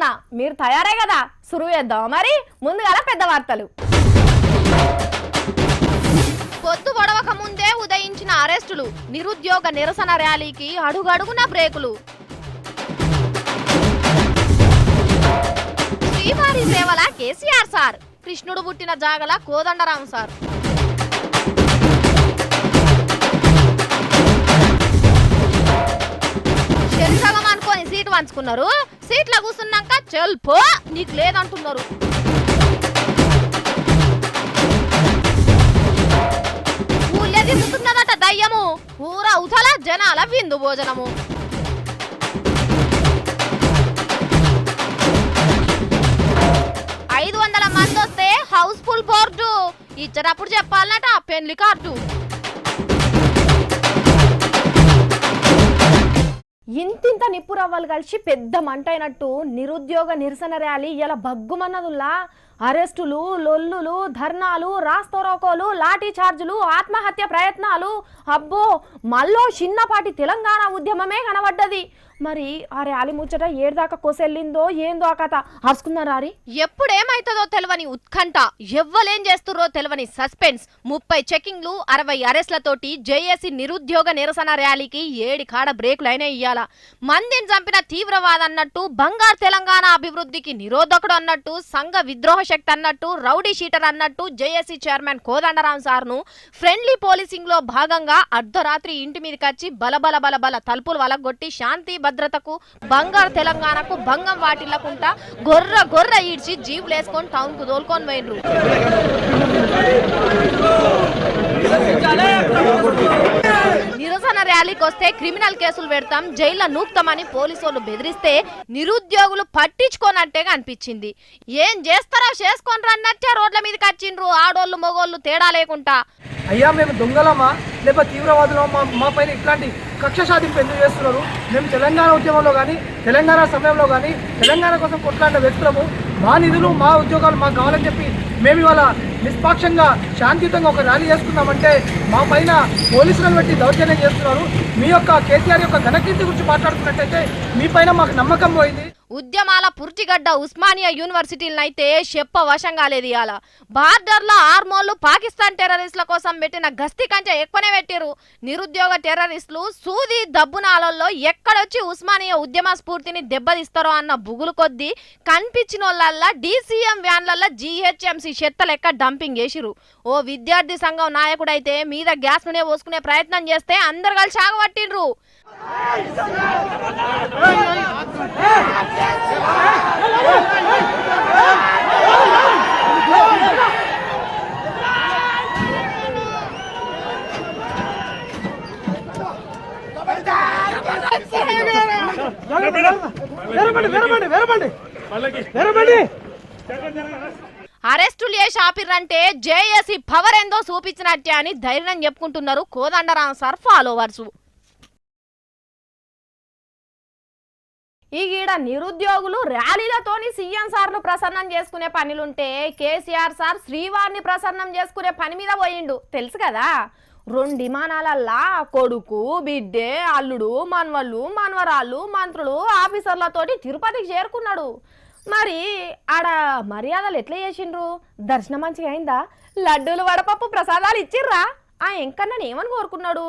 చెప్తున్నా, మీరు తయారే కదా? సురువు చేద్దాం మరి. ముందుగా పెద్ద వార్తలు. పొద్దు గొడవక ముందే ఉదయించిన అరెస్టులు, నిరుద్యోగ నిరసన ర్యాలీకి అడుగడుగున బ్రేకులు. శ్రీవారి సేవల కేసీఆర్ సార్, కృష్ణుడు పుట్టిన జాగల కోదండరాం సార్. శరీసగం అనుకోని సీటు పంచుకున్నారు, సీట్ల కూర్చున్నాక చల్ పో నీకు లేదంటున్నారు. ఊళ్ళే తిరుగుతున్నదట దయ్యము, ఊర ఉతల జనాల విందు భోజనము. మంది వస్తే హౌస్ ఫుల్ బోర్డు ఇచ్చేటప్పుడు చెప్పాలన్నట పెళ్లి కార్డు. ఇంతింత నిప్పు రవ్వలు కలిసి పెద్ద మంట అయినట్టు నిరుద్యోగ నిరసన ర్యాలీ ఇలా బగ్గుమన్నదుల్లా అరెస్టులు, లొల్లులు, ధర్నాలు, రాస్తోరోకోలు, లాఠీ చార్జులు, ఆత్మహత్య ప్రయత్నాలు. అబ్బో, మళ్ళీ చిన్నపాటి తెలంగాణ ఉద్యమమే కనబడ్డది. మరి ఆ ర్యాలీ ముచ్చట ఏడుదాకా కొసెళ్ళిందో ఏందో ఆ కథ అరుచుకున్నారా? ఎప్పుడేమైతుందో తెలియని ఉత్కంఠ, ఎవ్వలేం చేస్తుర్రో తెలియని సస్పెన్స్. 30 చెకింగ్లు, 60 అరెస్ట్లతోటి జేఏసీ నిరుద్యోగ నిరసన ర్యాలీకి 7 కాడ బ్రేకులైనా ఇయ్యాల. మందిని చంపిన తీవ్రవాదన్నట్టు, బంగారు తెలంగాణ అభివృద్ధికి నిరోధకుడు అన్నట్టు, సంఘ విద్రోహ శక్తి అన్నట్టు, రౌడీ షీటర్ అన్నట్టు జేఏసీ చైర్మన్ కోదండరాం సార్ను ఫ్రెండ్లీ పోలీసింగ్ లో భాగంగా అర్ధరాత్రి ఇంటి మీదకి వచ్చి బలబల బలబల తలుపులు వలగొట్టి శాంతి భద్రతకు, బంగారు తెలంగాణకు భంగం వాటిల్లకుండా గొర్ర గొర్ర ఈడ్చి జీవులేసుకొని టౌన్ కు తోలుకొని పోయినరు. నిరసన ర్యాలీకి వస్తే క్రిమినల్ కేసులు పెడతాం, జైల్లో నూపుతామని పోలీసులు బెదిరిస్తే నిరుద్యోగులు పట్టించుకోనట్టేగా అనిపించింది. ఏం చేస్తారో చేసుకొని రన్నట్టే రోడ్ల మీదకి వచ్చిండ్రు, ఆడోళ్ళు మగోళ్ళు తేడా లేకుండా. అయ్యా మేము దొంగలమా లేకపోతే తీవ్రవాదులమా, మా పైన ఇట్లాంటి కక్ష సాధింపు ఎందుకు చేస్తున్నారు? మేము తెలంగాణ ఉద్యమంలో కానీ తెలంగాణ సమయంలో కానీ తెలంగాణ కోసం కొట్లాడిన వ్యక్తులము. మా నిధులు మా ఉద్యోగాలు మాకు కావాలని చెప్పి మేము ఇవాళ నిష్పాక్షంగా శాంతియుతంగా ఒక ర్యాలీ చేసుకున్నామంటే మా పైన పోలీసులను పెట్టి దౌర్జన్యం చేస్తున్నారు. మీ యొక్క కేసీఆర్ యొక్క ఘనకీర్తి గురించి మాట్లాడుతున్నట్టయితే మీ పైన మాకు నమ్మకం పోయింది. ఉద్యమాల పుర్తిగడ్డ ఉస్మానియా యూనివర్సిటీలనైతే చెప్ప వశంగా లేదు. ఇవాళ బార్డర్లో ఆర్మోళ్లు పాకిస్తాన్ టెర్రరిస్టుల కోసం పెట్టిన గస్తీ కంటే ఎక్కువనే పెట్టారు. నిరుద్యోగ టెర్రరిస్టులు సూది దబ్బునాలలో ఎక్కడొచ్చి ఉస్మానియా ఉద్యమ స్ఫూర్తిని దెబ్బతీస్తారో అన్న బుగులు కొద్దీ కనిపించిన వాళ్ళల్లా డీసీఎం వ్యాన్లల్లో జీహెచ్ఎంసీ చెత్త లెక్క డంపింగ్ చేసిరు. ఓ విద్యార్థి సంఘం నాయకుడైతే మీద గ్యాస్ నూనె పోసుకునే ప్రయత్నం చేస్తే అందరు కలిసి ఆగబట్టిండ్రు. అరెస్టులు చేసి ఆపిర్రంటే జేఏసీ పవర్ ఏందో చూపించినట్టే అని ధైర్యం చెప్పుకుంటున్నారు కోదండరాం సార్ ఫాలోవర్స్. ఈగీడ నిరుద్యోగులు ర్యాలీలతోని సీఎం సార్ను ప్రసన్నం చేసుకునే పనులుంటే కేసీఆర్ సార్ శ్రీవారిని ప్రసన్నం చేసుకునే పని మీద పోయిండు తెలుసు కదా. 2 విమానాలల్లా కొడుకు, బిడ్డే, అల్లుడు, మనవళ్ళు, మనవరాళ్ళు, మంత్రులు, ఆఫీసర్లతోటి తిరుపతికి చేరుకున్నాడు. మరి ఆడ మర్యాదలు ఎట్లా చేసిండ్రు? దర్శనం మంచిగా అయిందా? లడ్డూలు, వడపప్పు, ప్రసాదాలు ఇచ్చిర్రా? ఆ ఎంకన్నా ఏమని కోరుకున్నాడు?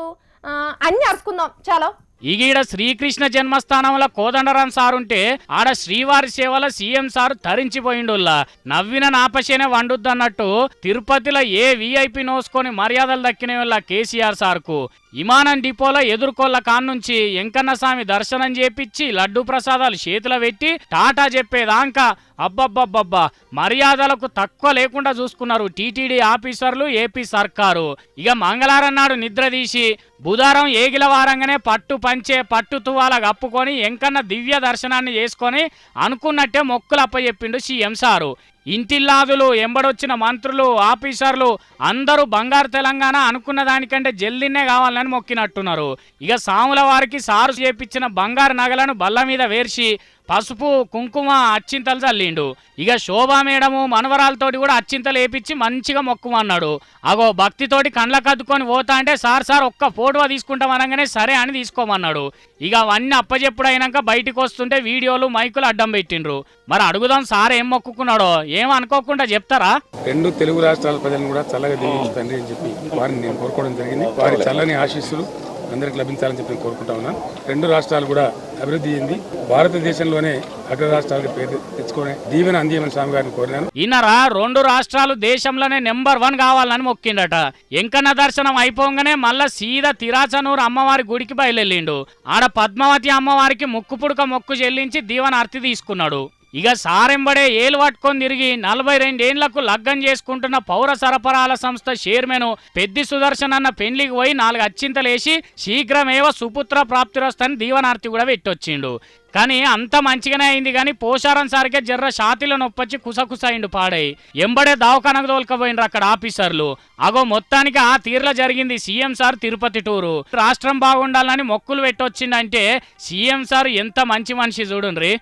అన్ని అరుచుకుందాం చలో. ఈగీడ శ్రీకృష్ణ జన్మస్థానంలో కోదండరాం సారుంటే ఆడ శ్రీవారి సేవల సీఎం సారు తరించిపోయిండుల్లా. నవ్విన నాపశేనే వండుద్దన్నట్టు తిరుపతిలో ఏ వీఐపీ నోసుకొని మర్యాదలు దక్కిన వల్ల కేసీఆర్ సార్కు విమానం డిపోలో ఎదుర్కోళ్ల కాన్నుంచి వెంకన్న స్వామి దర్శనం చేపిచ్చి లడ్డు ప్రసాదాలు చేతిలో పెట్టి టాటా చెప్పేదాకా అబ్బబ్బబ్బబ్బా మర్యాదలకు తక్కువ లేకుండా చూసుకున్నారు టీటీడీ ఆఫీసర్లు, ఏపీ సర్కారు. ఇక మంగళవారం నాడు నిద్ర తీసి బుధవారం ఏగిల వారంగానే పట్టు పంచే పట్టు తువాల కప్పుకొని వెంకన్న దివ్య దర్శనాన్ని చేసుకొని అనుకున్నట్టే మొక్కులు అప్పచెప్పిండు సీఎం సారు. ఇంటిల్లాదులు, ఎంబడొచ్చిన మంత్రులు, ఆఫీసర్లు అందరూ బంగారు తెలంగాణ అనుకున్న దానికంటే జల్దిన్నే కావాలని మొక్కినట్టున్నారు. ఇక సాముల వారికి సారు చేపించిన బంగారు నగలను బల్ల మీద వేర్చి పసుపు కుంకుమ అచ్చింతలు చల్లిండు. ఇక శోభా మేడము మనవరాలతోటి కూడా అచ్చింతలు వేపించి మంచిగా మొక్కుమన్నాడు. అగో భక్తితోటి కండ్ల కద్దుకొని పోతా అంటే సార్ ఒక్క ఫోటో తీసుకుంటాం అనగానే సరే అని తీసుకోమన్నాడు. ఇక అవన్నీ అప్పచెప్పుడు అయినాక బయటికి వస్తుంటే వీడియోలు మైకులు అడ్డం పెట్టిండ్రు. మరి అడుగుదాం సార్ ఏం మొక్కుకున్నాడో, ఏం అనుకోకుండా చెప్తారా? 2 తెలుగు రాష్ట్రాల ప్రజలను కూడా చల్లగా దీవించు తండ్రి అని చెప్పి వారిని నేను కోరుకోవడం జరిగింది. వారి చల్లని ఆశీస్సులు అందరికి లభించాలని చెప్పి నేను కోరుకుంటా ఉన్నాను. 2 రాష్ట్రాలు కూడా అభివృద్ధి చెంది భారతదేశంలోనే అగ్ర రాష్ట్రాలకు పేరు తెచ్చుకునే దీవెన అందియమని స్వామి గారిని కోరినాను. ఈయనరా 2 రాష్ట్రాలు దేశంలోనే నెంబర్ 1 కావాలని మొక్కిండట. ఎంకన్న దర్శనం అయిపోగానే మళ్ళా సీదా తిరాచనూరు అమ్మవారి గుడికి బయలుదేరిండు. ఆడ పద్మావతి అమ్మవారికి ముక్కు పుడక మొక్కు చెల్లించి దీవెన అర్తి తీసుకున్నాడు. ఇక సారెంబడే ఏలు పట్టుకొని తిరిగి 42 ఏళ్లకు లగ్గం చేసుకుంటున్న పౌర సరఫరాల సంస్థ చైర్మన్ పెద్ది సుదర్శన్ అన్న పెండ్లికి పోయి 4 అచ్చింతలేసి శీఘ్రమేవ సుపుత్ర ప్రాప్తిరస్తని దీవనార్తి కూడా పెట్టొచ్చిండు. కానీ అంత మంచిగానే అయింది. కానీ పోషారం సారికే జర్ర ఛాతీలో నొప్పొచ్చి కుసకుసైండు పాడై. ఎంబడే దవాఖానకు తోలుకపోయినరు అక్కడ ఆఫీసర్లు. అగో మొత్తానికి ఆ తీరులో జరిగింది సీఎం సార్ తిరుపతి టూరు. రాష్ట్రం బాగుండాలని మొక్కులు పెట్టొచ్చిండంటే సీఎం సార్ ఎంత మంచి మనిషి చూడుండ్రి.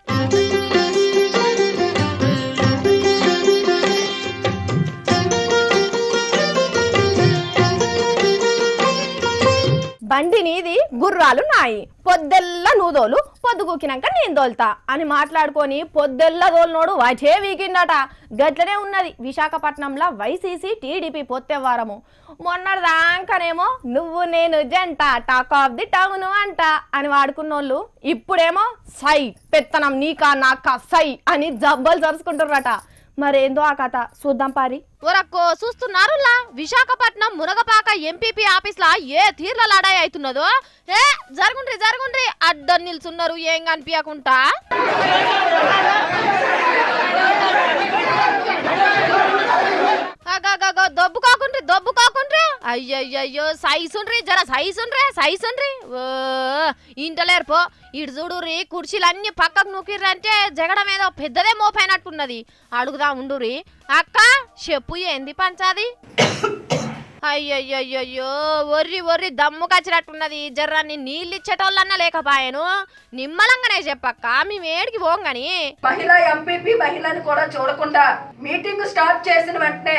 బండి నీది గుర్రాలు నాయి, పొద్దెల్ల నూదోలు పొద్దుగూకినాక నేను దోల్తా అని మాట్లాడుకొని పొద్దెల్ల దోల్నోడు వాచే వీకిండట. గట్లనే ఉన్నది విశాఖపట్నంలో వైసీసీ టీడీపీ పొత్తెవారము. మొన్నటిదాకానేమో నువ్వు నేను జంట టాక్ ఆఫ్ ది టౌన్ అంట అని వాడుకున్నోళ్ళు ఇప్పుడేమో సై పెత్తనం నీకా నాకా సై అని జబ్బలు జరుచుకుంటున్నారట. మరేందో ఆ కథ చూద్దాం పారి. ఒరక్కో చూస్తున్నారులా విశాఖపట్నం మునగపాక ఎంపీపీ ఆఫీస్ లా ఏ తీర్ల లాడాయి అవుతున్నదో. జరుగుండ్రి అడ్డం నిల్చున్నారు ఏం కనిపించకుండా. దొబ్బు కాకుండ్రి అయ్యయ్యో సైసుండ్రి జర సైసుండ్రి ఇంటలేరుపో. ఇటు చూడుర్రి కుర్చీలన్నీ పక్కకు నూకిర్రంటే జగడం ఏదో పెద్దదే మోపైనట్టున్నది. అడుగుదా ఉండుర్రి. అక్క చెప్పు ఏంది పంచాది? అయ్యయ్యో ఒర్రి దమ్ము కచ్చినట్టున్నది. జర్రాన్ని నీళ్ళు ఇచ్చేటోళ్ళన్నా లేకపాయను. నిమ్మలంగానే చెప్పక్క మేమేడికి పోంగని. మహిళా ఎంపీపీ మహిళని కూడా చూడకుండా మీటింగ్ స్టార్ట్ చేసిన వెంటనే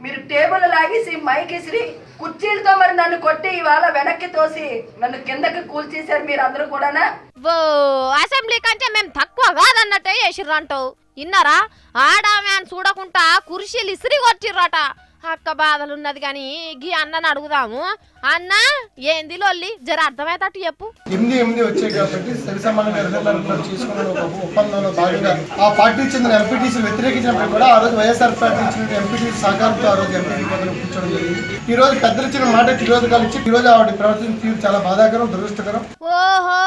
మీరు టేబుల్ లాగేసి మైకిసిరి కుర్చీలతో మరి నన్ను కొట్టి ఇవాళ వెనక్కి తోసి నన్ను కిందకి కూల్చేశారు మీరు అందరూ కూడానా? ఓ అసెంబ్లీ కంటే మేము తక్కువ కాదన్నట్టే చేసిర్రంటావు. ఇన్నారా? ఆడామె అని చూడకుండా కుర్చీలు ఇసిరి కొట్టిర్రట. అక్క బాధలున్నది కానీ గీ అన్నని అడుగుదాము. అన్న ఏంది లొల్లి జర అర్థమయ్యేటట్టు చెప్పు. 8 వచ్చాయి కాబట్టి సరిసమానంగా చేసుకున్న ఒక ఒప్పందంలో భాగంగా ఆ పార్టీకి చెందిన ఎంపీటీసీ వ్యతిరేకించినప్పుడు కూడా ఆ రోజు వైఎస్ఆర్ పార్టీ ఇచ్చిన ఎంపీటీసీ సహకారంతో ఆ రోజు ఎంపీటీ పదవిలో కూర్చోవడం జరిగింది. ఈ రోజు పెద్దలు ఇచ్చిన మాట విరోధకాలు ఇచ్చి ఈ రోజు ఆవిడ ప్రవర్తన తీరు చాలా బాధాకరం, దురదృష్టకరం. ఓహో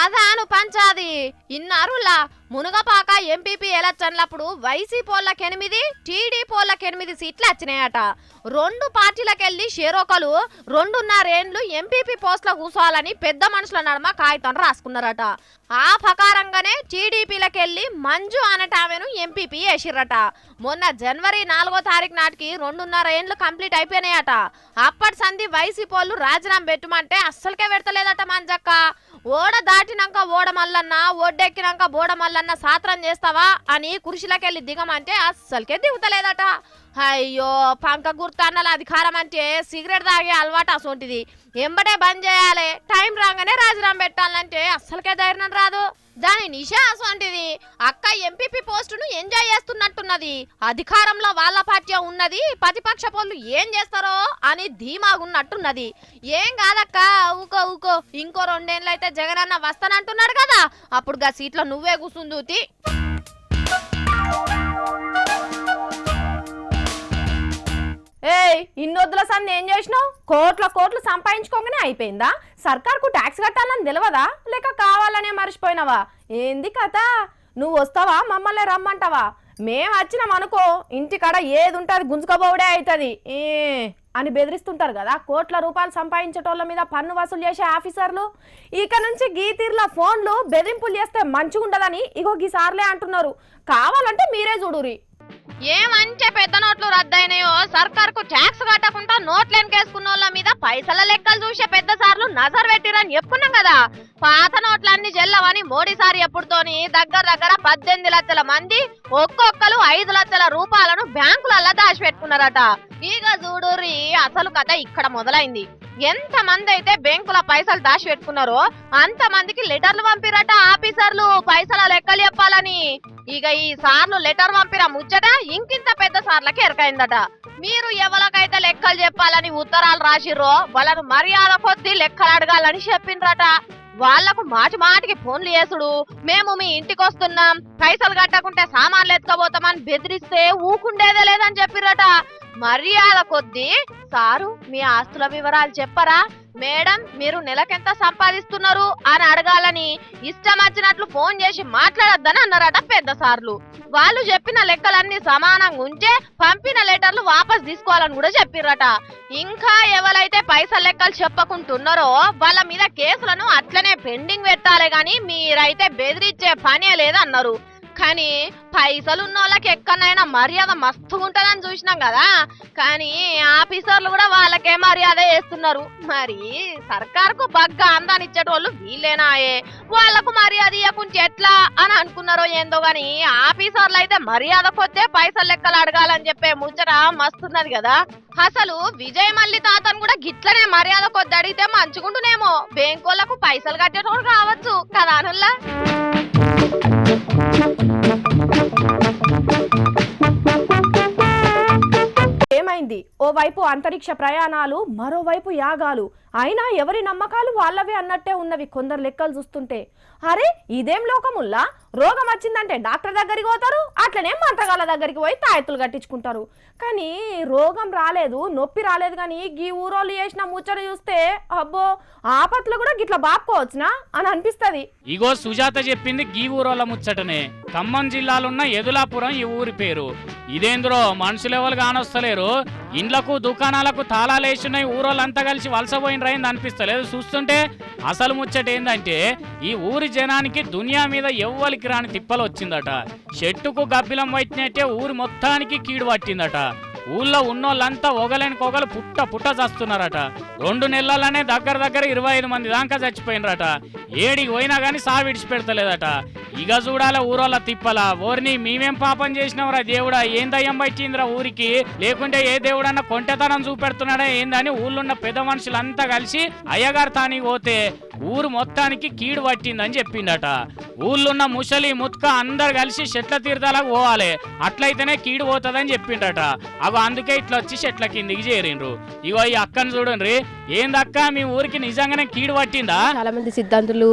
అదాను పంచాది. ఇన్నారులా మునగపాక ఎంపీపీ ఎలక్షన్లప్పుడు వైసీ పోళ్ళకి 8 టీడీ పోళ్ళకి 8 సీట్లు వచ్చినాయట. 2 పార్టీలకెళ్ళి షేరోకలు 2.5 ఏండ్లు ఎంపీపీ పోస్టులో కూర్చోవాలని పెద్ద మనుషుల నడుమ కాగితం రాసుకున్నారట. ఆ ప్రకారంగానే టీడీపీలకెళ్ళి మంజు అనటామెను ఎంపీపీ వేసిర్రట. మొన్న జనవరి 4వ తారీఖు నాటికి 2.5 ఏండ్లు కంప్లీట్ అయిపోయినాయట. అప్పటి సంధి వైసీ పోళ్ళు రాజీనామా పెట్టమంటే అస్సలకే పెడతలేదట మంజక్క. ఓడ దాటినాక ఓడ మల్లన్న, ఒడ్డెక్కినాక బోడ మల్లన్న సాత్రం చేస్తావా అని కుర్చీలకెళ్ళి దిగమంటే అస్సలకే దిగుతలేదట. అయ్యో పంక గుర్తు అన్నల అధికారం అంటే సిగరెట్ తాగే అలవాటు అసోంటిది. ఎంబడే బంద్ చేయాలి, టైం రాగానే రాజీనామా పెట్టాలంటే అస్సలకే ధైర్యం రాదు. దాని నిషా అసోంటిది. అక్క ఎంపీపీ పోస్టును ఎంజాయ్ చేస్తున్నట్టున్నది. అధికారంలో వాళ్ళ పార్టీ ఉన్నది, ప్రతిపక్ష పోళ్ళు ఏం చేస్తారో అని ధీమాగున్నట్టున్నది. ఏం కాదక్క ఊకో ఇంకో 2 ఏళ్ళు అయితే జగనన్న వస్తానంటున్నాడు కదా, అప్పుడు గా సీట్లో నువ్వే కూసుందూతి. ఏయ్ ఇన్నొద్దుల సంది ఏం చేసినావు? కోట్లు సంపాదించుకోగానే అయిపోయిందా? సర్కార్కు ట్యాక్స్ కట్టాలని తెలియదా లేక కావాలనే మర్చిపోయినావా? ఏంది కథ? నువ్వు వస్తావా మమ్మల్ని రమ్మంటావా? మేము వచ్చినాం అనుకో ఇంటికాడ ఏది ఉంటుంది గుంజుకోబోడే అవుతుంది అని బెదిరిస్తుంటారు కదా కోట్ల రూపాయలు సంపాదించేటోళ్ళ మీద పన్ను వసూలు చేసే ఆఫీసర్లు. ఇక నుంచి గీతీర్ల ఫోన్లు బెదిరింపులు చేస్తే మంచిగా ఉండదని ఇగో గీసార్లే అంటున్నారు. కావాలంటే మీరే చూడురి. ఏమంటే పెద్ద నోట్లు రద్దయినాయో సర్కార్కు ట్యాక్స్ కట్టకుండా నోట్లు వెనకేసుకున్న వాళ్ళ మీద పైసల లెక్కలు చూసే పెద్ద సార్లు నజర్ పెట్టిరని చెప్పుకున్నాం కదా. పాత నోట్లన్నీ చెల్లవని మోడీ సార్ ఎప్పుడుతోని దగ్గర 18 లక్షల మంది ఒక్కొక్కరు 5 లక్షల రూపాయలను బ్యాంకులల్లో దాచిపెట్టుకున్నారట. ఇక చూడుర్రి అసలు కథ ఇక్కడ మొదలైంది. ఎంత మంది అయితే బ్యాంకుల పైసలు దాచి పెట్టుకున్నారో అంత మందికి లెటర్లు పంపిరట ఆఫీసర్లు పైసల లెక్కలు చెప్పాలని. ఇక ఈ సార్లు లెటర్ పంపిన ముచ్చట ఇంకింత పెద్ద సార్లకి ఎరకైందట. మీరు ఎవరికైతే లెక్కలు చెప్పాలని ఉత్తరాలు రాసిర్రో వాళ్ళను మర్యాద కొద్దీ లెక్కలు అడగాలని చెప్పిండ్రట. వాళ్లకు మాటికి ఫోన్లు చేసుడు, మేము మీ ఇంటికి వస్తున్నాం, పైసలు కట్టకుంటే సామాన్లు ఎత్తుకపోతామని బెదిరిస్తే ఊకుండేదే లేదని చెప్పిరట. మర్యాద కొద్దీ సారు మీ ఆస్తుల వివరాలు చెప్పరా, మేడం మీరు నెలకెంత సంపాదిస్తున్నారు అని అడగాలని ఇష్టం వచ్చినట్లు ఫోన్ చేసి మాట్లాడొద్దని అన్నారట పెద్ద సార్లు. వాళ్ళు చెప్పిన లెక్కలన్నీ సమానంగా ఉంటే పంపిన లెటర్లు వాపస్ తీసుకోవాలని కూడా చెప్పిర్రట. ఇంకా ఎవరైతే పైసల లెక్కలు చెప్పకుంటున్నారో వాళ్ళ మీద కేసులను అట్లనే పెండింగ్ పెట్టాలి గాని మీరైతే బెదిరించే పనే లేదన్నారు. కానీ పైసలు ఉన్న వాళ్ళకి ఎక్కడైనా మర్యాద మస్తుగా ఉంటుందని చూసినాం కదా, కానీ ఆఫీసర్లు కూడా వాళ్ళకే మర్యాద చేస్తున్నారు. మరి సర్కార్కు బగ్గా అందాన్ని ఇచ్చేటోళ్ళు వీళ్ళేనాయే, వాళ్లకు మర్యాద ఇవ్వకుంటే ఎట్లా అని అనుకున్నారో ఏందో గాని ఆఫీసర్లు అయితే మర్యాద కొద్దే పైసలు లెక్కలు అడగాలని చెప్పే ముచ్చట మస్తున్నది కదా. అసలు విజయ్ మల్లి తాతను కూడా గిట్లనే మర్యాద కొద్ది అడిగితే మంచుకుంటునేమో, బ్యాంకోళ్లకు పైసలు కట్టేటోళ్ళు కావచ్చు కదా అనుల్లా. ఏమైంది? ఓవైపు అంతరిక్ష ప్రయాణాలు, మరోవైపు యాగాలు. అయినా ఎవరి నమ్మకాలు వాళ్ళవే అన్నట్టే ఉన్నవి కొందరు లెక్కలు చూస్తుంటే. అరే ఇదేం లోకముల్లా, రోగం వచ్చిందంటే డాక్టర్ దగ్గరికి పోతారు, అట్లనే మంత్రగాళ్ళ దగ్గరికి పోయి తాయెత్తులు కట్టించుకుంటారు. కానీ రోగం రాలేదు, నొప్పి రాలేదు, కానీ గీ ఊరోళ్ళు చేసిన ముచ్చట చూస్తే అబ్బో ఆపత్తులు కూడా గిట్లా బాపుకోవచ్చునా అని అనిపిస్తుంది. ఇగో సుజాత చెప్పింది గీ ఊరోళ్ళ ముచ్చటనే. ఖమ్మం జిల్లాలున్న ఎదులాపురం ఈ ఊరి పేరు. ఇదేంద్రో మనుషులెవరు కానొస్తలేరు, ఇండ్లకు దుకాణాలకు తాళాలేసున్నాయి, ఊరోళ్ళంతా కలిసి వలసపోయినరైంది అనిపిస్తలేదు చూస్తుంటే. అసలు ముచ్చట ఏందంటే ఈ ఊరి జనానికి దునియా మీద ఎవ్వరికి రాని తిప్పలు వచ్చిందట. చెట్టుకు గబ్బిలం వచ్చినట్టే ఊరి మొత్తానికి కీడు పట్టిందట. ఊళ్ళో ఉన్నోళ్ళంతా ఒకలనికొకలు పుట్ట చస్తున్నారట. 2 నెలలనే దగ్గర 25 మంది దాకా చచ్చిపోయినరట. ఏడికి పోయినా కానీ సావి విడిచిపెడతలేదట. ఇక చూడాల ఊరోళ్ళ తిప్పలా. ఓర్ని మేమేం పాపం చేసినవరా దేవుడా, ఏం దయ్యం పట్టిందిరా ఊరికి, లేకుంటే ఏ దేవుడన్నా కొంటెతనం చూపెడుతున్నాడా ఏందని ఊళ్ళున్న పెద్ద మనుషులంతా కలిసి అయ్యగారు తానికి పోతే ఊరు మొత్తానికి కీడు పట్టిందని చెప్పిండట. ఊళ్ళున్న ముసలి ముత్క అందరు కలిసి చెట్ల తీర్థాలకు పోవాలి, అట్లయితేనే కీడు పోతుందని చెప్పిండట. అవి అందుకే ఇట్లా వచ్చి చెట్ల కిందికి చేరిండ్రు. ఇగో ఈ అక్కను చూడండి, ఏందక్క మీ ఊరికి నిజంగానే కీడు పట్టిందా? చాలా మంది సిద్ధాంతులు,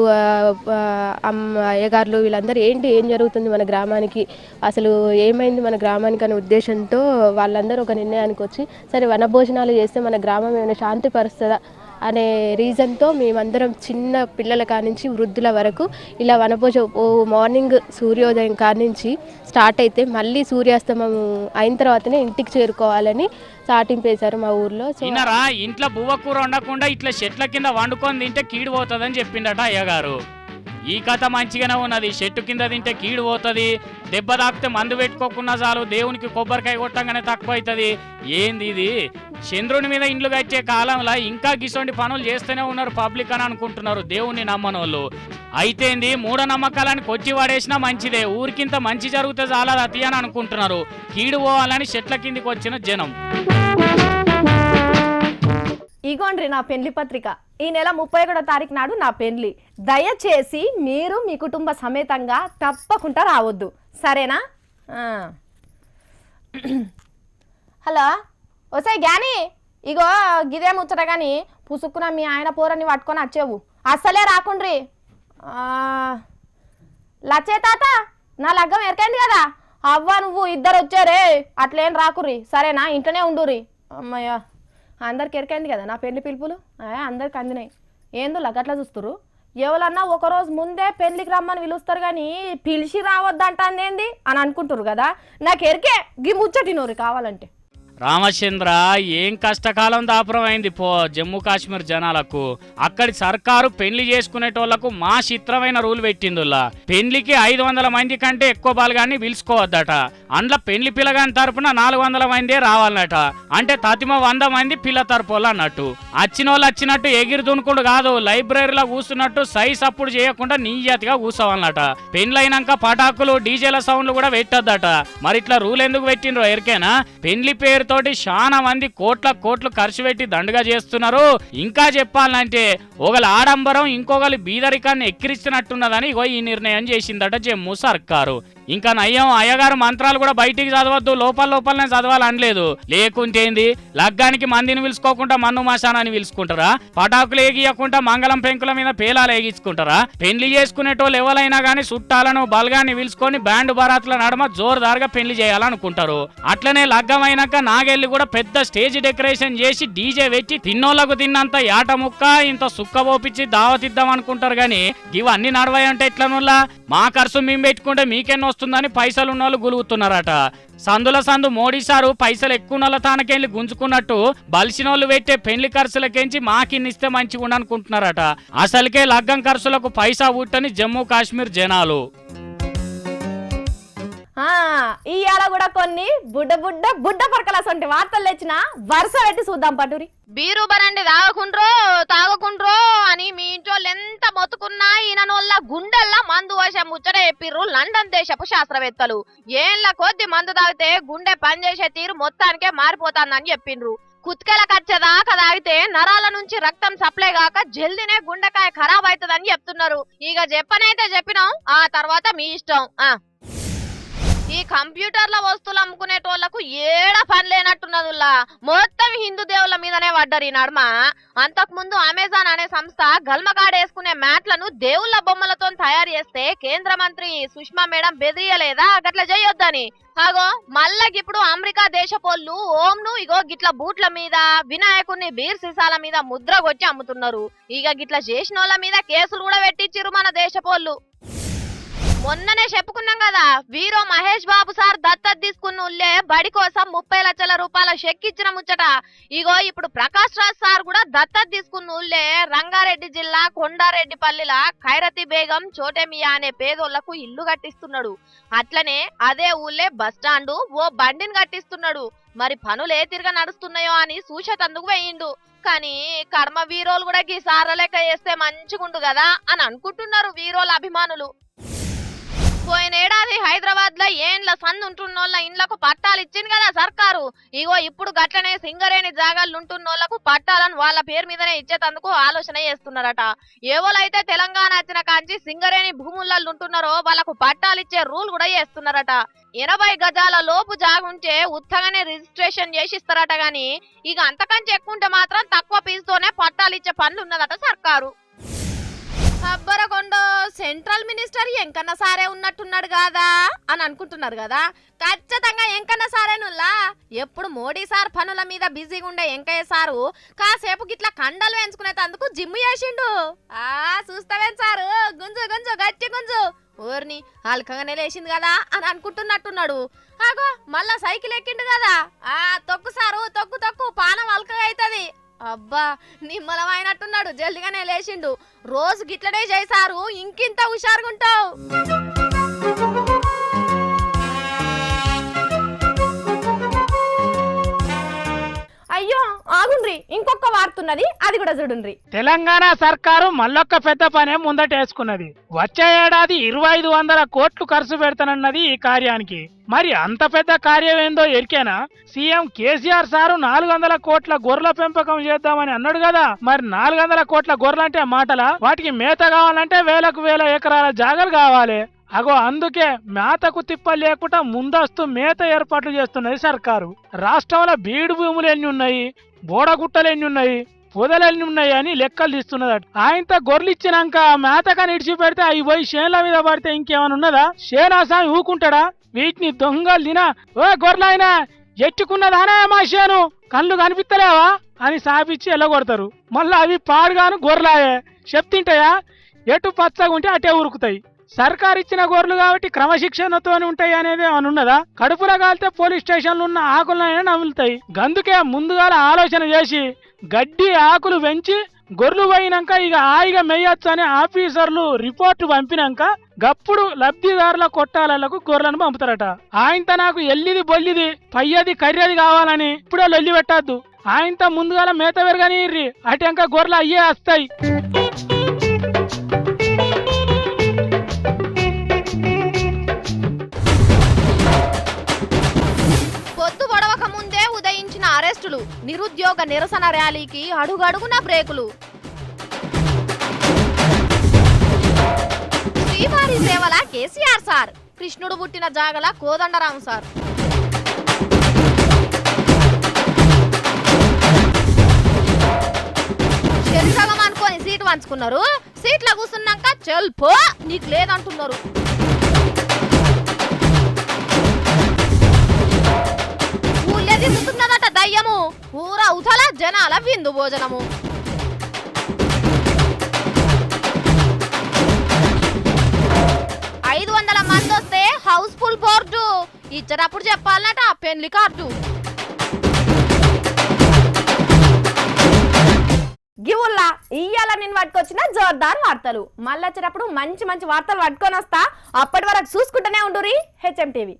అయ్యగారులు వీళ్ళందరూ ఏం జరుగుతుంది మన గ్రామానికి, అసలు ఏమైంది మన గ్రామానికి అనే ఉద్దేశంతో వాళ్ళందరూ ఒక నిర్ణయానికి వచ్చి సరే వనభోజనాలు చేస్తే మన గ్రామం ఏమైనా శాంతి పరుస్తుందా అనే రీజన్తో మేమందరం చిన్న పిల్లల కానించి వృద్ధుల వరకు ఇలా మార్నింగ్ సూర్యోదయం కానించి స్టార్ట్ అయితే మళ్ళీ సూర్యాస్తమం అయిన తర్వాతనే ఇంటికి చేరుకోవాలని చాటింపేశారు మా ఊర్లో. ఇన్నరా ఇంట్లో బువ్వకూర వండకుండా ఇట్లా చెట్ల కింద వండుకొని తింటే కీడు పోతుందని చెప్పిండట అయ్యగారు. ఈ కథ మంచిగానే ఉన్నది. చెట్టు కింద తింటే కీడు పోతుంది, దెబ్బ తాకితే మందు పెట్టుకోకుండా చాలు, దేవునికి కొబ్బరికాయ కొట్టంగానే తక్కువ అవుతుంది. ఏంది ఇది? చంద్రుని మీద ఇండ్లు కట్టే కాలంలో ఇంకా గిసోంటి పనులు చేస్తూనే ఉన్నారు పబ్లిక్ అని అనుకుంటున్నారు దేవుణ్ణి నమ్మనోళ్ళు. అయితేంది మూఢనమ్మకాలని కొట్టి పడేసినా మంచిదే, ఊరికింత మంచి జరిగితే చాలా అతి అని అనుకుంటున్నారు. కీడు పోవాలని చెట్ల కిందికి వచ్చిన జనం. ఇగోండ్రి నా పెళ్లి పత్రిక. ఈ నెల 31వ తారీఖు నాడు నా పెళ్లి. దయచేసి మీరు మీ కుటుంబ సమేతంగా తప్పకుండా రావద్దు, సరేనా? హలో ఓసే గ్యాని, ఇగో గిదే ముచ్చట కానీ పుసుక్కున మీ ఆయన పోరని పట్టుకొని వచ్చేవు, అస్సలే రాకుండ్రి. లచ్చే తాత నా లగ్గం ఎరకైంది కదా, అవ్వ నువ్వు ఇద్దరు వచ్చారే, అట్లేం రాకుర్రి సరేనా, ఇంట్లోనే ఉండుర్రి. అమ్మయ్య అందరికి ఎరికైంది కదా నా పెళ్లి పిలుపులు, అందరికి అందినాయి. ఏందో లగట్లా చూస్తురు, ఎవరన్నా ఒకరోజు ముందే పెళ్లికి రమ్మని పిలుస్తారు కానీ పిలిచి రావద్దంటేంది అని అనుకుంటారు కదా. నాకు ఎరికే గీ ముచ్చటినోరు కావాలంటే. రామచంద్ర ఏం కష్టకాలం దాపురం అయింది పో జమ్మూ కాశ్మీర్ జనాలకు. అక్కడి సర్కారు పెళ్లి చేసుకునేటోళ్లకు మా చిత్రమైన రూల్ పెట్టిందిలా. పెళ్లికి 500 మంది కంటే ఎక్కువ బాలుగాన్ని పిలుచుకోవద్దట. అందులో పెళ్లి పిల్లగాని తరపున 400 మందే రావాలన్నట. అంటే తతిమ 100 మంది పిల్ల తరపులు అన్నట్టు. వచ్చిన వాళ్ళు వచ్చినట్టు ఎగిరి దునుకుడు కాదు, లైబ్రరీలో కూర్చున్నట్టు సైజ్ అప్పుడు చేయకుండా నీయతిగా కూర్చోవాలన్నట. పెళ్లైనాక పటాకులు డీజేల సౌండ్లు కూడా పెట్టొద్దట. మరి ఇట్లా రూల్ ఎందుకు పెట్టిండ్రో ఎరికేనా? పెళ్లి పేరుతోటి చాలా మంది కోట్లు ఖర్చు పెట్టి దండుగా చేస్తున్నారు. ఇంకా చెప్పాలంటే ఒకళ్ళు ఆడంబరం ఇంకొకరు బీదరికాన్ని ఎక్కిరిస్తున్నట్టున్నదని ఈ నిర్ణయం చేసిందట జమ్మూ సర్కారు. ఇంకా నయ్యం అయ్యగారు మంత్రాలు కూడా బయటికి చదవద్దు, లోపలనే చదవాలనలేదు. లేకుంటేంది లగ్గానికి మందిని పిలుచుకోకుండా మన్ను మశానాన్ని పిలుచుకుంటారా? పటాకులు ఏగియకుండా మంగళం పెంకుల మీద పేలాలు ఏగించుకుంటారా? పెళ్లి చేసుకునేటోళ్ళు ఎవరైనా గానీ చుట్టాలను బల్గాన్ని పిలుచుకొని బ్యాండ్ బరాత్ల నడమ జోరుదారుగా పెళ్లి చేయాలనుకుంటారు. అట్లనే లగ్గం అయినాక నాగెళ్ళి కూడా పెద్ద స్టేజ్ డెకరేషన్ చేసి డీజే పెట్టి తిన్నోళ్లకు తిన్నంత యాట ముక్క ఇంత సుక్క పోపించి దావతిద్దాం అనుకుంటారు గాని ఇవన్నీ నడవాయంటే ఎట్లనుల్లా? మా ఖర్చు మేము పెట్టుకుంటే మీకెన్నో వస్తుందని పైసలు ఉన్న వాళ్ళు గులుగుతున్నారట. సందు మోడీ సారు పైసలు ఎక్కువ తానకెళ్ళి గుంజుకున్నట్టు బలిసినోళ్ళు పెట్టే పెళ్లి ఖర్చులకెంచి మాకిన్నిస్తే మంచిగా ఉండనుకుంటున్నారట. అసలుకే లగ్గం ఖర్చులకు పైసా ఉట్టని జమ్మూ కాశ్మీర్ జనాలు. ఇవాళ కూడా కొన్ని బుడ్డ పరకల సొంటి వార్తలు తెచ్చిన వరుస పెట్టి చూద్దాం పటూరి. బీరు బరండి తాగకుండ్రో అని మీ ఇంట్లో ఎంత మొత్తుకున్నా ఈయనోళ్ళ గుండెల్లా మందు వశం ముచ్చట చెప్పిర్రు లండన్ దేశపు శాస్త్రవేత్తలు. ఏళ్ల కొద్ది మందు తాగితే గుండె పనిచేసే తీరు మొత్తానికే మారిపోతాందని చెప్పిండ్రు. కుత్కెల కచ్చేదాకా తాగితే నరాల నుంచి రక్తం సప్లై కాక జల్దినే గుండెకాయ ఖరాబ్ అవుతుందని చెప్తున్నారు. ఇక చెప్పనైతే చెప్పినాం, ఆ తర్వాత మీ ఇష్టం. ఈ కంప్యూటర్ల వస్తువులు అమ్ముకునేటోళ్లకు ఏడ పని లేనట్టున్నదుల్లా. మొత్తం హిందూ దేవుళ్ళ మీదనే పడ్డారు ఈ నడుమ. అంతకు ముందు అమెజాన్ అనే సంస్థ గల్మగాడేసుకునే మ్యాట్లను దేవుళ్ళ బొమ్మలతో తయారు చేస్తే కేంద్ర మంత్రి సుష్మా మేడం బెదిరియలేదా గట్ల చేయొద్దని. అగో మళ్ళగిప్పుడు అమెరికా దేశపోళ్ళు ఓంను ఇగో గిట్ల బూట్ల మీద వినాయకుడిని బీర్ సీసాల మీద ముద్ర కొట్టి అమ్ముతున్నారు. ఇక గిట్ల చేసిన వాళ్ళ మీద కేసులు కూడా పెట్టించిరు మన దేశపోళ్ళు. మొన్ననే చెప్పుకున్నాం కదా, వీరో మహేష్ బాబు సార్ దత్తత తీసుకున్న ఉల్లే బడి కోసం 30 లక్షల రూపాయల చెక్ ఇచ్చిన ముచ్చట. ఇగో ఇప్పుడు ప్రకాష్ రాజ్ సార్ కూడా దత్తత తీసుకున్న ఉల్లే రంగారెడ్డి జిల్లా కొండారెడ్డిపల్లిల ఖైరతి బేగం చోటేమియా అనే పేదోళ్లకు ఇల్లు కట్టిస్తున్నాడు. అట్లనే అదే ఊళ్ళే బస్టాండు ఓ బండిని కట్టిస్తున్నాడు. మరి పనులు ఏ తిరగ నడుస్తున్నాయో అని సూచతందుకు వేయిండు. కానీ కర్మ వీరోలు కూడా గీ సార లెక్క చేస్తే మంచిగుండు కదా అని అనుకుంటున్నారు వీరోల అభిమానులు. పోయినేడాది హైదరాబాద్ లో ఏండ్ల సందు ఉంటున్నోళ్ళ ఇండ్లకు పట్టాలు ఇచ్చింది కదా సర్కారు. ఇగో ఇప్పుడు గట్లనే సింగరేణి జాగాలు ఉంటున్నోళ్లకు పట్టాలను వాళ్ళ పేరు మీదనే ఇచ్చేటందుకు ఆలోచన చేస్తున్నారట. ఎవరైతే తెలంగాణ వచ్చిన కాంచి సింగరేణి భూములలో ఉంటున్నారో వాళ్ళకు పట్టాలు ఇచ్చే రూల్ కూడా చేస్తున్నారట. 80 గజాల లోపు జాగుంటే ఉత్తగానే రిజిస్ట్రేషన్ చేసిస్తారట. గాని ఇక అంతకంటే ఎక్కువ ఉంటే మాత్రం తక్కువ ఫీజుతోనే పట్టాలు ఇచ్చే పనులు ఉన్నదట సర్కారు. అబ్బరకొండో సెంట్రల్ మినిస్టర్ ఎంకన్న సారే ఉన్నట్టున్నాడు కదా అని అనుకుంటున్నారు కదా. ఖచ్చితంగా ఎంకన్న సారేనుల్లా. ఎప్పుడు మోడీ సార్ పనుల మీద బిజీగా ఉండే ఎంకయ్య సారు కాసేపు గిట్లా కండలు వేయించుకునేందుకు జిమ్ చేసిండు. చూస్తావేం సారు గుంజు గట్టి గుంజు ఊరిని అల్కగానే లేచింది కదా అని అనుకుంటున్నట్టున్నాడు. ఆగో మళ్ళా సైకిల్ ఎక్కిండు కదా. తొక్కు సారు తొక్కు పానం అల్కగా అవుతుంది. అబ్బా నిమ్మలమైనట్టున్నాడు, జల్దిగానే లేచిండు. రోజు గిట్లనే చేశారు, ఇంకింత హుషారుగుంటావు. అయ్యో ఆగుండ్రి, ఇంకొక వార్తున్నది, అది కూడా చూడుండ్రి. తెలంగాణ సర్కారు మళ్ళొక్క పెద్ద పనే ముందటేసుకున్నది. వచ్చే ఏడాది 2500 కోట్లు ఖర్చు పెడతానన్నది ఈ కార్యానికి. మరి అంత పెద్ద కార్యం ఏందో ఎరికేనా? సీఎం కేసీఆర్ సారు 400 కోట్ల గొర్రెల పెంపకం చేద్దామని అన్నాడు కదా. మరి 400 కోట్ల గొర్రెలంటే మాటలా? వాటికి మేత కావాలంటే వేలకు వేల ఎకరాల జాగలు కావాలి. అగో అందుకే మేతకు తిప్ప లేకుండా ముందస్తు మేత ఏర్పాట్లు చేస్తున్నది సర్కారు. రాష్ట్రంలో బీడు భూములు ఎన్ని ఉన్నాయి, బోడగుట్టలు ఎన్ని ఉన్నాయి, పొదలు ఎన్ని ఉన్నాయి అని లెక్కలు తీస్తున్నదట. ఆయనతో గొర్రెలు ఇచ్చినాక మేతగా నిడిచి పెడితే అవి పోయి చేనుల మీద పడితే ఇంకేమైనా ఉన్నదా? చేనాసామి ఊకుంటాడా? వీటిని దొంగలు తినా ఓ గొర్రెలైనా ఎట్టుకున్నదానే మా చేను కళ్ళు కనిపిస్తలేవా అని సాపిచ్చి ఎల్లగొడతారు. మళ్ళీ అవి పాడుగాను గొర్రెలాయే చెప్తింటాయా? ఎటు పచ్చగా ఉంటే అటే ఉరుకుతాయి. సర్కార్ ఇచ్చిన గొర్రెలు కాబట్టి క్రమశిక్షణతో ఉంటాయి అనేది ఏమైనా ఉన్నదా? కడుపులో కాలితే పోలీస్ స్టేషన్లు ఉన్న ఆకులైనా నములుతాయి. గందుకే ముందుగాల ఆలోచన చేసి గడ్డి ఆకులు పెంచి గొర్రెలు పోయినాక ఇక హాయిగా మెయ్యొచ్చు అని ఆఫీసర్లు రిపోర్టు పంపినాక గప్పుడు లబ్ధిదారుల కొట్టాలకు గొర్రెలను పంపుతారట. ఆయనతో నాకు ఎల్లిది బొల్లిది పయ్యది కర్రెది కావాలని ఇప్పుడే లొల్లి పెట్టద్దు. ఆయనతో ముందుగాల మేత పెరగని అటెంక గొర్రెలు అయ్యే వస్తాయి. పొద్దు పొడవక ముందే ఉదయించిన అరెస్టులు, నిరుద్యోగ నిరసన ర్యాలీకి అడుగడుగున బ్రేకులు. శ్రీవారి సేవల కేసీఆర్ సార్, కృష్ణుడు పుట్టిన జాగల కోదండరాం సార్. శరీరం అనుకొని సీటు పంచుకున్నారు, సీట్ల కూర్చున్నాక చెల్పో నీకు లేదంటున్నారు. ఊళ్ళే తిరుగుతున్నదట దయ్యము, ఊర ఉతల జనాల విందు భోజనము. మంది వస్తే హౌస్ ఫుల్ బోర్డు ఇచ్చేటప్పుడు చెప్పాలన్నట పెళ్లి కార్డు. గివుల్లా ఇయ్యాల నేను పట్టుకొచ్చిన జోర్దార్ వార్తలు. మళ్ళీ వచ్చేటప్పుడు మంచి మంచి వార్తలు పట్టుకొని వస్తా. అప్పటి వరకు చూసుకుంటూనే ఉండుర్రి హెచ్ఎం టీవీ.